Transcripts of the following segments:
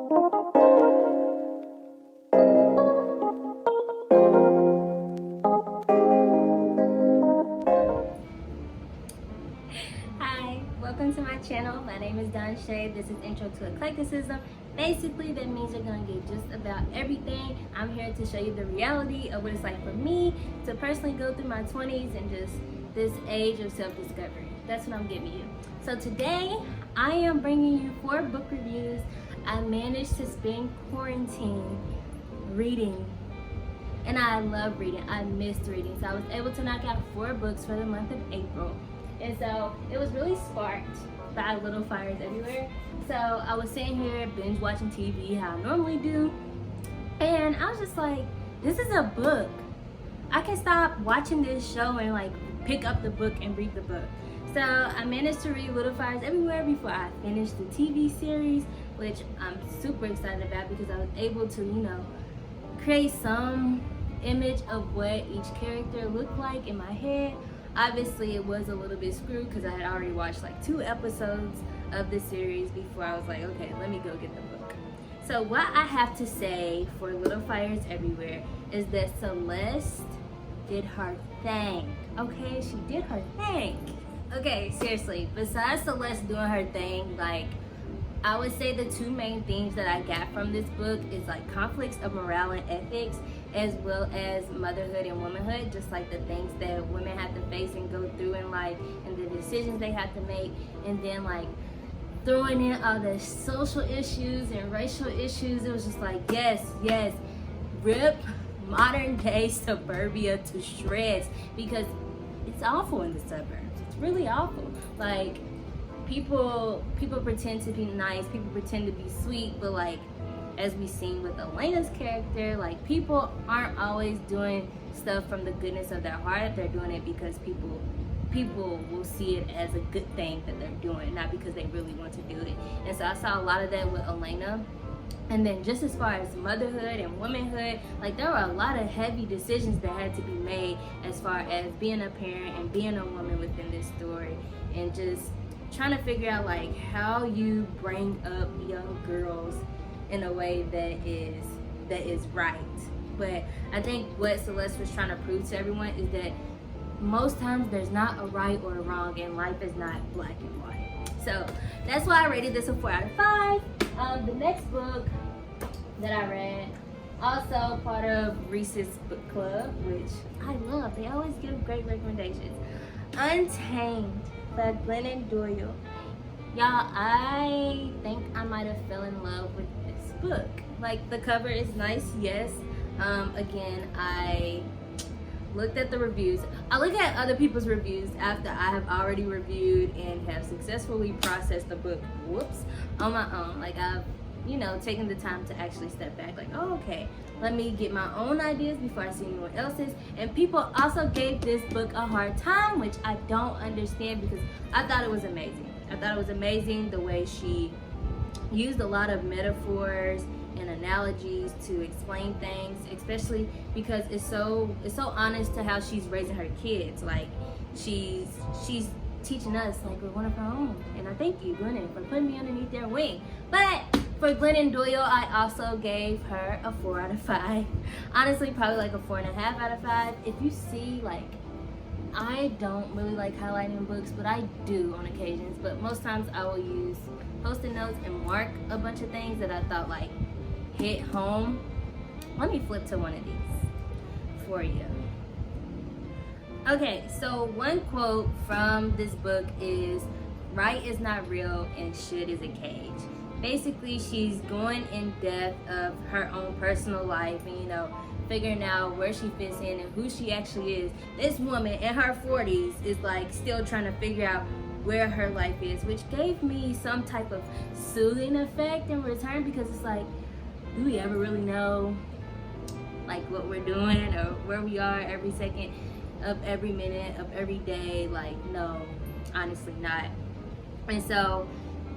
Hi, welcome to my channel. My name is Dawnshaee. This is Intro to Eclecticism. Basically, that means you're gonna get just about everything. I'm here to show you the reality of what it's like for me to personally go through my 20s and just this age of self-discovery. That's what I'm giving you. So today, I am bringing you 4 book reviews. I managed to spend quarantine reading, and I love reading. I missed reading, so I was able to knock out 4 books for the month of April. And so it was really sparked by little fires everywhere. So I was sitting here binge watching TV how I normally do, and I was just like, this is a book. I can stop watching this show and like pick up the book and read the book. So I managed to read Little Fires Everywhere before I finished the TV series, which I'm super excited about because I was able to, create some image of what each character looked like in my head. Obviously, it was a little bit screwed because I had already watched like 2 episodes of the series before I was like, okay, let me go get the book. So what I have to say for Little Fires Everywhere is that Celeste did her thing. Okay, she did her thing. Okay, seriously, besides Celeste doing her thing, like, I would say the 2 main themes that I got from this book is like conflicts of morale and ethics, as well as motherhood and womanhood, just like the things that women have to face and go through in life and the decisions they have to make, and then like throwing in all the social issues and racial issues. It was just like, yes, rip modern day suburbia to shreds, because it's awful in the suburbs. It's really awful. Like, people pretend to be nice, people pretend to be sweet, but like, as we've seen with Elena's character, like, people aren't always doing stuff from the goodness of their heart. They're doing it because people will see it as a good thing that they're doing, not because they really want to do it. And so I saw a lot of that with Elena. And then just as far as motherhood and womanhood, like, there were a lot of heavy decisions that had to be made as far as being a parent and being a woman within this story, and just trying to figure out like how you bring up young girls in a way that is right. But I think what Celeste was trying to prove to everyone is that most times there's not a right or a wrong, and life is not black and white. So that's why I rated this a 4 out of 5. The next book that I read, also part of Reese's book club, which I love. They always give great recommendations. Untamed by Glennon Doyle. Y'all, I think I might have fell in love with this book. Like, the cover is nice, yes. Again, I looked at the reviews. I look at other people's reviews after I have already reviewed and have successfully processed the book, on my own. Like, I've, taken the time to actually step back, like, oh, okay, let me get my own ideas before I see anyone else's. And people also gave this book a hard time, which I don't understand, because I thought it was amazing. I thought it was amazing the way she used a lot of metaphors and analogies to explain things, especially because it's so honest to how she's raising her kids. Like, she's teaching us like we're one of her own. And I thank you, Glennon, for putting me underneath their wing. But for Glennon Doyle, I also gave her a 4 out of 5. Honestly, probably like a 4.5 out of 5. If you see, like, I don't really like highlighting books, but I do on occasions. But most times I will use Post-it notes and mark a bunch of things that I thought like hit home. Let me flip to one of these for you. Okay, so one quote from this book is, "Right is not real and should is a cage." Basically, she's going in depth of her own personal life and, figuring out where she fits in and who she actually is. This woman in her 40s is like still trying to figure out where her life is, which gave me some type of soothing effect in return, because it's like, do we ever really know like what we're doing or where we are every second of every minute of every day? Like, no, honestly not. And so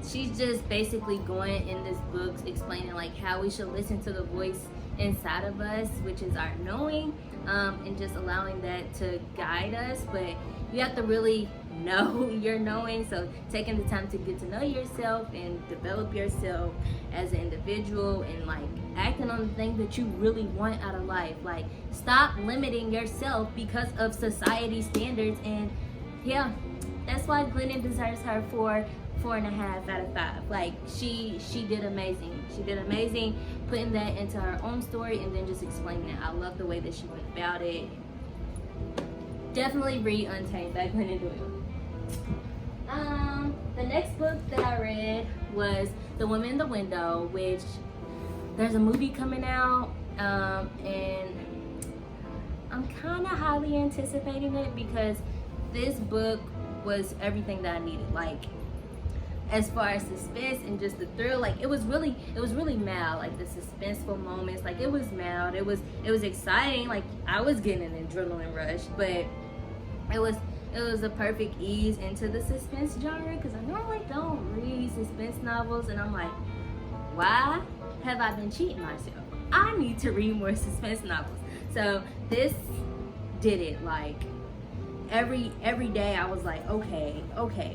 she's just basically going in this book explaining like how we should listen to the voice inside of us, which is our knowing, and just allowing that to guide us. But you have to really know you're knowing. So taking the time to get to know yourself and develop yourself as an individual, and like acting on the things that you really want out of life. Like, stop limiting yourself because of society standards. And yeah, that's why Glennon deserves her 4.5 out of 5. Like, she did amazing. She did amazing putting that into her own story and then just explaining it. I love the way that she went about it. Definitely read Untamed by Glennon Doyle. The next book that I read was The Woman in the Window, which there's a movie coming out, and I'm kind of highly anticipating it because this book was everything that I needed. Like, as far as suspense and just the thrill, like it was really mild. Like the suspenseful moments, like it was mild. It was exciting. Like I was getting an adrenaline rush, but it was a perfect ease into the suspense genre, because I normally don't read suspense novels, and I'm like, why have I been cheating myself? I need to read more suspense novels. So this did it. Like every day I was like, okay,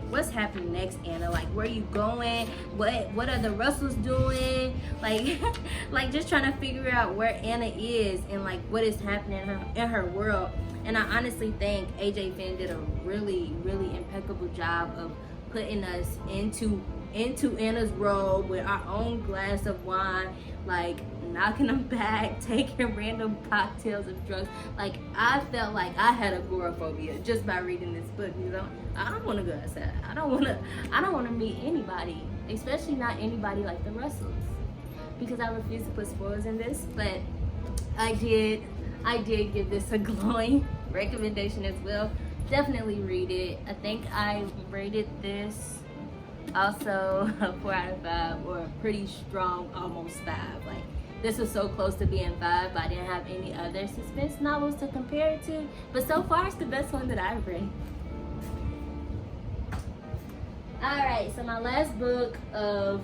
what's happening next, Anna? Like, where are you going? What are the Russells doing? Like like just trying to figure out where Anna is and like what is happening in her world. And I honestly think AJ Finn did a really impeccable job of putting us into Anna's role with our own glass of wine, like knocking them back, taking random cocktails of drugs. Like I felt like I had agoraphobia just by reading this book. You know, I don't want to go outside. I don't want to meet anybody, especially not anybody like the Russells, because I refuse to put spoilers in this. But I did give this a glowing recommendation as well. Definitely read it. I think I rated this also a 4 out of 5, or a pretty strong almost 5. Like, this was so close to being 5, but I didn't have any other suspense novels to compare it to. But so far, it's the best one that I've read. Alright, so my last book of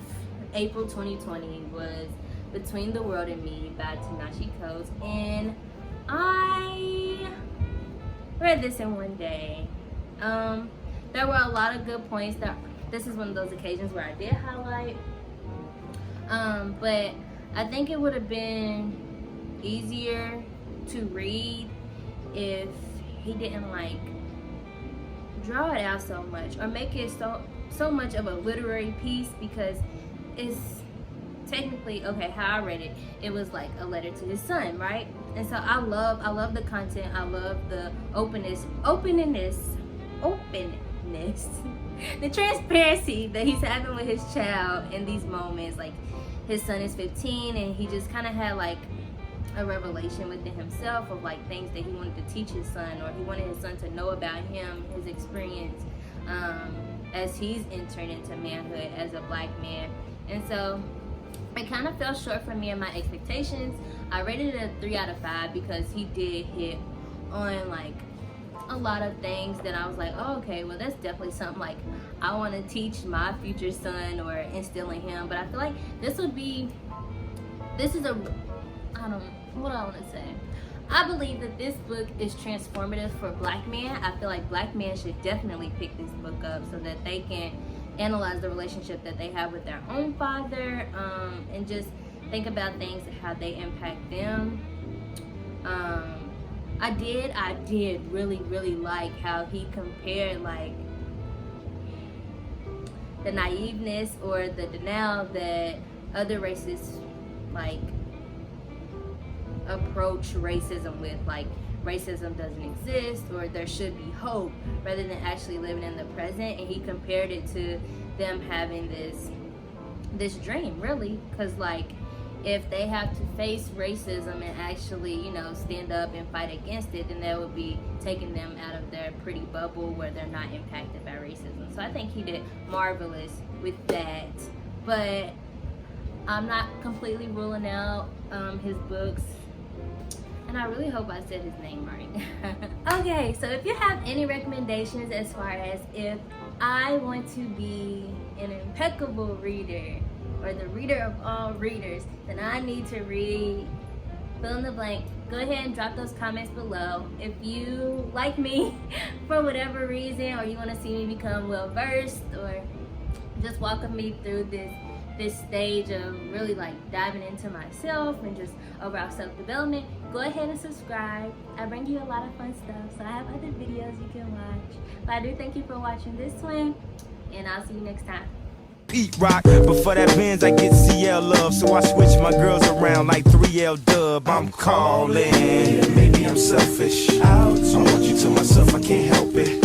April 2020 was Between the World and Me by Ta-Nehisi, and I read this in one day. There were a lot of good points. This is one of those occasions where I did highlight, but I think it would have been easier to read if he didn't like draw it out so much or make it so much of a literary piece, because it's technically, okay, how I read it, it was like a letter to his son, right? And so I love the content. I love the openness, the transparency that he's having with his child in these moments. Like, his son is 15, and he just kind of had like a revelation within himself of like things that he wanted to teach his son, or he wanted his son to know about him, his experience as he's entering into manhood as a black man. And so it kind of fell short for me in my expectations. I rated it a 3 out of 5 because he did hit on like a lot of things that I was like, oh, okay, well, that's definitely something like I want to teach my future son or instill in him. But I feel like what I want to say. I believe that this book is transformative for black men. I feel like black men should definitely pick this book up so that they can analyze the relationship that they have with their own father, and just think about things, how they impact them. I did really like how he compared like the naiveness or the denial that other races like approach racism with, like racism doesn't exist or there should be hope, rather than actually living in the present. And he compared it to them having this dream, really, because like if they have to face racism and actually, you know, stand up and fight against it, then that would be taking them out of their pretty bubble where they're not impacted by racism. So I think he did marvelous with that. But I'm not completely ruling out his books. And I really hope I said his name right. Okay, so if you have any recommendations as far as if I want to be an impeccable reader, or the reader of all readers, then I need to read fill in the blank. Go ahead and drop those comments below. If you like me for whatever reason, or you want to see me become well versed, or just walking me through this stage of really like diving into myself and just overall self-development, go ahead and subscribe. I bring you a lot of fun stuff, so I have other videos you can watch. But I do thank you for watching this one, and I'll see you next time. Pete Rock, but for that Benz I get CL love, so I switch my girls around like 3L Dub. I'm calling, maybe I'm selfish. I want you to myself, I can't help it.